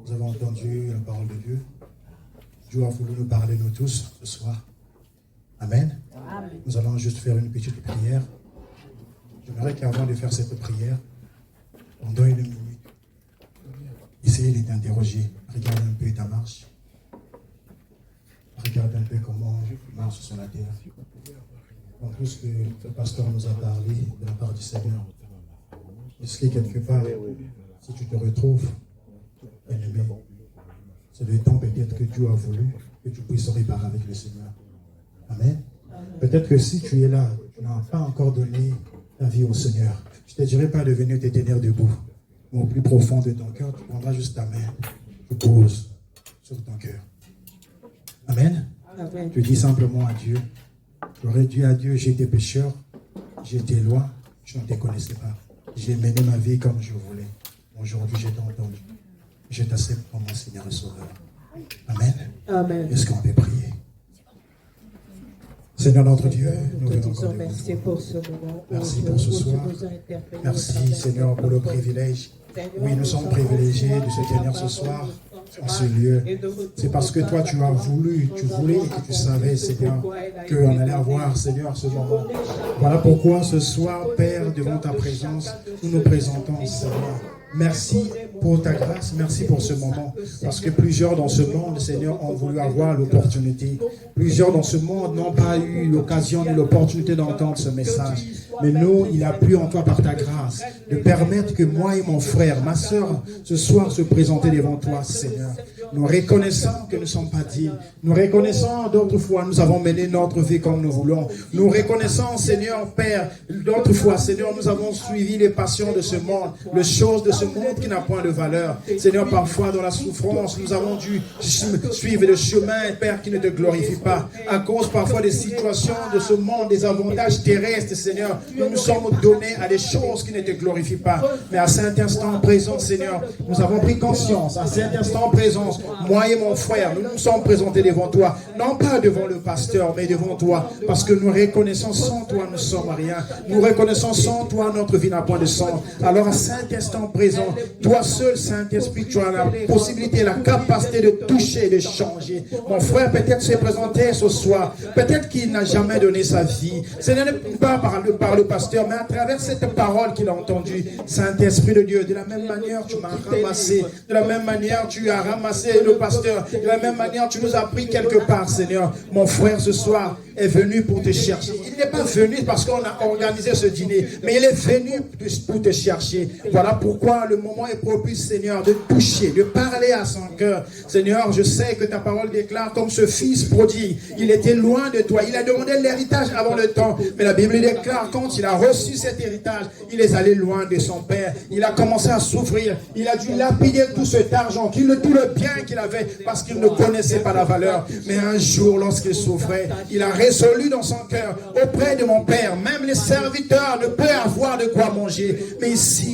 Vous avez entendu la parole de Dieu. Dieu a voulu nous parler, nous tous, ce soir. Amen. Nous allons juste faire une petite prière. J'aimerais qu'avant de faire cette prière, pendant une minute, essayez de t'interroger. Regarde un peu ta marche. Regarde un peu comment tu marches sur la terre. En plus que le pasteur nous a parlé de la part du Seigneur. Est-ce que quelque part, si tu te retrouves bien-aimé, c'est le temps peut-être que Dieu a voulu que tu puisses réparer avec le Seigneur. Amen. Peut-être que si tu es là, tu n'as pas encore donné ta vie au Seigneur. Je ne te dirai pas de venir te tenir debout. Mais au plus profond de ton cœur, tu prendras juste ta main, tu poses sur ton cœur. Amen. Amen. Tu dis simplement à Dieu, j'aurais dit à Dieu, j'étais pécheur, j'étais loin, je ne te connaissais pas. J'ai mené ma vie comme je voulais. Aujourd'hui, je t'ai entendu. Je t'accepte comme mon Seigneur et Sauveur. Amen. Amen. Est-ce qu'on peut prier? Seigneur notre Dieu, nous te venons disons encore merci pour ce moment. Merci pour ce soir. Merci Seigneur pour le privilège. Oui, nous sommes privilégiés de se tenir ce soir en ce lieu. C'est parce que toi tu as voulu, tu voulais et que tu savais Seigneur qu'on allait avoir Seigneur ce moment. Voilà pourquoi ce soir Père, devant ta présence, nous nous présentons Seigneur. Merci pour ta grâce, merci pour ce moment. Parce que plusieurs dans ce monde, Seigneur, ont voulu avoir l'opportunité. Plusieurs dans ce monde n'ont pas eu l'occasion ni l'opportunité d'entendre ce message. Mais nous, il a plu en toi par ta grâce de permettre que moi et mon frère, ma soeur, ce soir se présenter devant toi, Seigneur. Nous reconnaissons que nous ne sommes pas dignes. Nous reconnaissons d'autres fois, nous avons mené notre vie comme nous voulons. Nous reconnaissons, Seigneur, Père, d'autres fois, Seigneur, nous avons suivi les passions de ce monde, les choses de ce monde qui n'a point de valeur. Seigneur, parfois dans la souffrance, nous avons dû suivre le chemin, Père, qui ne te glorifie pas. À cause parfois des situations de ce monde, des avantages terrestres, Seigneur, nous nous sommes donnés à des choses qui ne te glorifient pas. Mais à cet instant présent, Seigneur, nous avons pris conscience. À cet instant présent, moi et mon frère, nous nous sommes présentés devant toi. Non pas devant le pasteur, mais devant toi. Parce que nous reconnaissons sans toi, nous ne sommes rien. Nous reconnaissons sans toi, notre vie n'a point de sens. Alors à cet instant présent, toi seul, Saint-Esprit, tu as la possibilité, la capacité de toucher, de changer. Mon frère peut-être s'est présenté ce soir. Peut-être qu'il n'a jamais donné sa vie. Ce n'est pas par le pasteur, mais à travers cette parole qu'il a entendue. Saint-Esprit de Dieu, de la même manière, tu m'as ramassé. De la même manière, tu as ramassé le pasteur. De la même manière, tu nous as pris quelque part, Seigneur. Mon frère, ce soir, est venu pour te chercher. Il n'est pas venu parce qu'on a organisé ce dîner, mais il est venu pour te chercher. Voilà pourquoi le moment est propice, Seigneur, de toucher, de parler à son cœur. Seigneur, je sais que ta parole déclare comme ce fils prodigue. Il était loin de toi. Il a demandé l'héritage avant le temps. Mais la Bible déclare quand il a reçu cet héritage, il est allé loin de son père. Il a commencé à souffrir. Il a dû lapider tout cet argent, tout le bien qu'il avait parce qu'il ne connaissait pas la valeur. Mais un jour, lorsqu'il souffrait, il a résolu dans son cœur auprès de mon père. Même les serviteurs ne peuvent avoir de quoi manger. Mais ici,